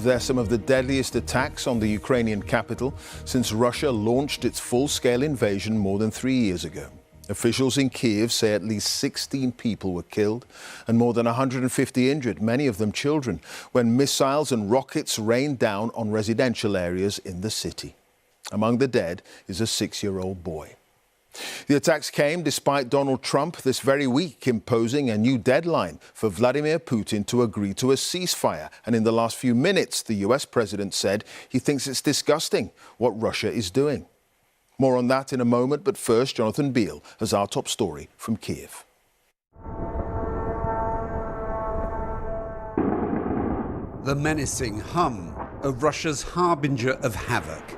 They're some of the deadliest attacks on the Ukrainian capital since Russia launched its full-scale invasion more than 3 years ago. Officials in Kyiv say at least 16 people were killed and more than 150 injured, many of them children, when missiles and rockets rained down on residential areas in the city. Among the dead is a 6-year-old boy. The attacks came despite Donald Trump this very week imposing a new deadline for Vladimir Putin to agree to a ceasefire. And in the last few minutes, the US president said he thinks it's disgusting what Russia is doing. More on that in a moment, but first, Jonathan Beale has our top story from Kyiv. The menacing hum of Russia's harbinger of havoc.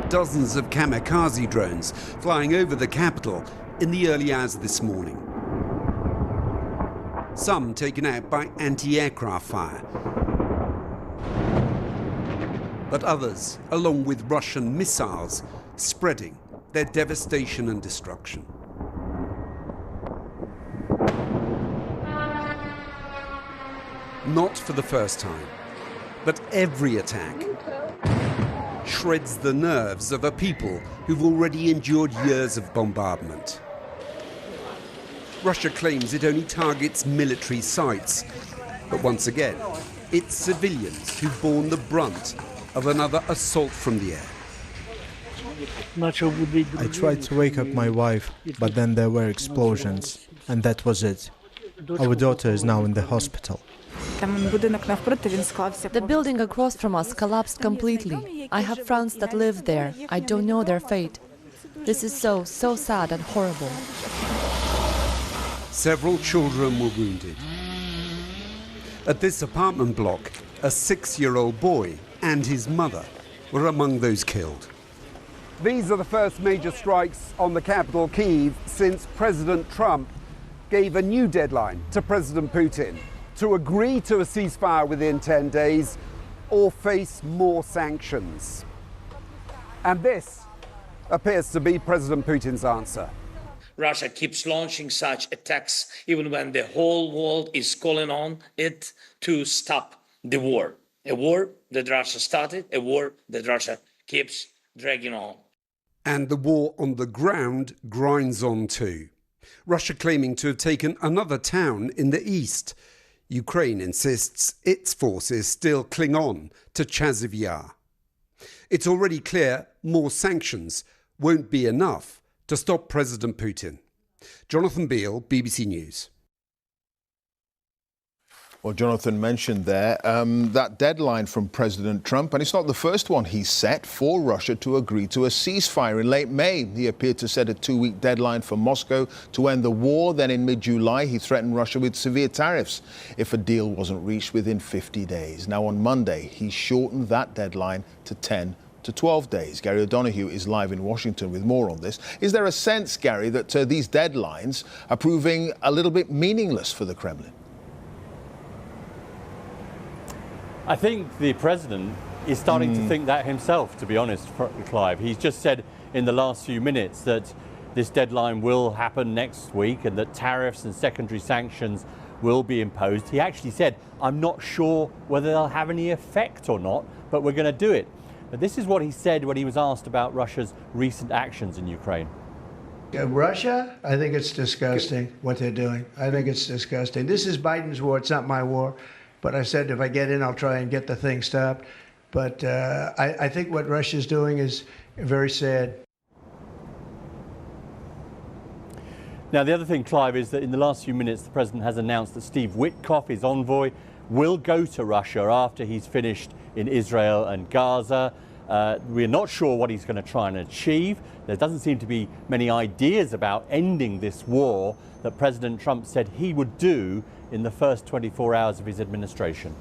Dozens of kamikaze drones flying over the capital in the early hours this morning. Some taken out by anti-aircraft fire, but others, along with Russian missiles, spreading their devastation and destruction. Not for the first time, but every attack shreds the nerves of a people who've already endured years of bombardment. Russia claims it only targets military sites, but once again, it's civilians who've borne the brunt of another assault from the air. I tried to wake up my wife, but then there were explosions, and that was it. Our daughter is now in the hospital. The building across from us collapsed completely. I have friends that live there. I don't know their fate. This is so sad and horrible. Several children were wounded. At this apartment block, a 6-year-old boy and his mother were among those killed. These are the first major strikes on the capital, Kyiv, since President Trump gave a new deadline to President Putin to agree to a ceasefire within 10 days or face more sanctions. And this appears to be President Putin's answer. Russia keeps launching such attacks even when the whole world is calling on it to stop the war. A war that Russia started, a war that Russia keeps dragging on. And the war on the ground grinds on too. Russia claiming to have taken another town in the east. Ukraine insists its forces still cling on to Chasiv Yar. It's already clear more sanctions won't be enough to stop President Putin. Jonathan Beale, BBC News. Well, Jonathan mentioned there that deadline from President Trump, and it's not the first one he's set for Russia to agree to a ceasefire in late May. He appeared to set a 2-week deadline for Moscow to end the war. Then in mid-July, he threatened Russia with severe tariffs if a deal wasn't reached within 50 days. Now, on Monday, he shortened that deadline to 10 to 12 days. Gary O'Donoghue is live in Washington with more on this. Is there a sense, Gary, that these deadlines are proving a little bit meaningless for the Kremlin? I think the president is starting to think that himself, to be honest, Clive. He's just said in the last few minutes that this deadline will happen next week and that tariffs and secondary sanctions will be imposed. He actually said, I'm not sure whether they'll have any effect or not, but we're going to do it. But this is what he said when he was asked about Russia's recent actions in Ukraine. Russia, I think it's disgusting what they're doing. I think it's disgusting. This is Biden's war. It's not my war. But I said if I get in, I'll try and get the thing stopped. But I think what Russia's doing is very sad. Now, the other thing, Clive, is that in the last few minutes, the president has announced that Steve Witkoff, his envoy, will go to Russia after he's finished in Israel and Gaza. We're not sure what he's going to try and achieve. There doesn't seem to be many ideas about ending this war that President Trump said he would do in the first 24 hours of his administration.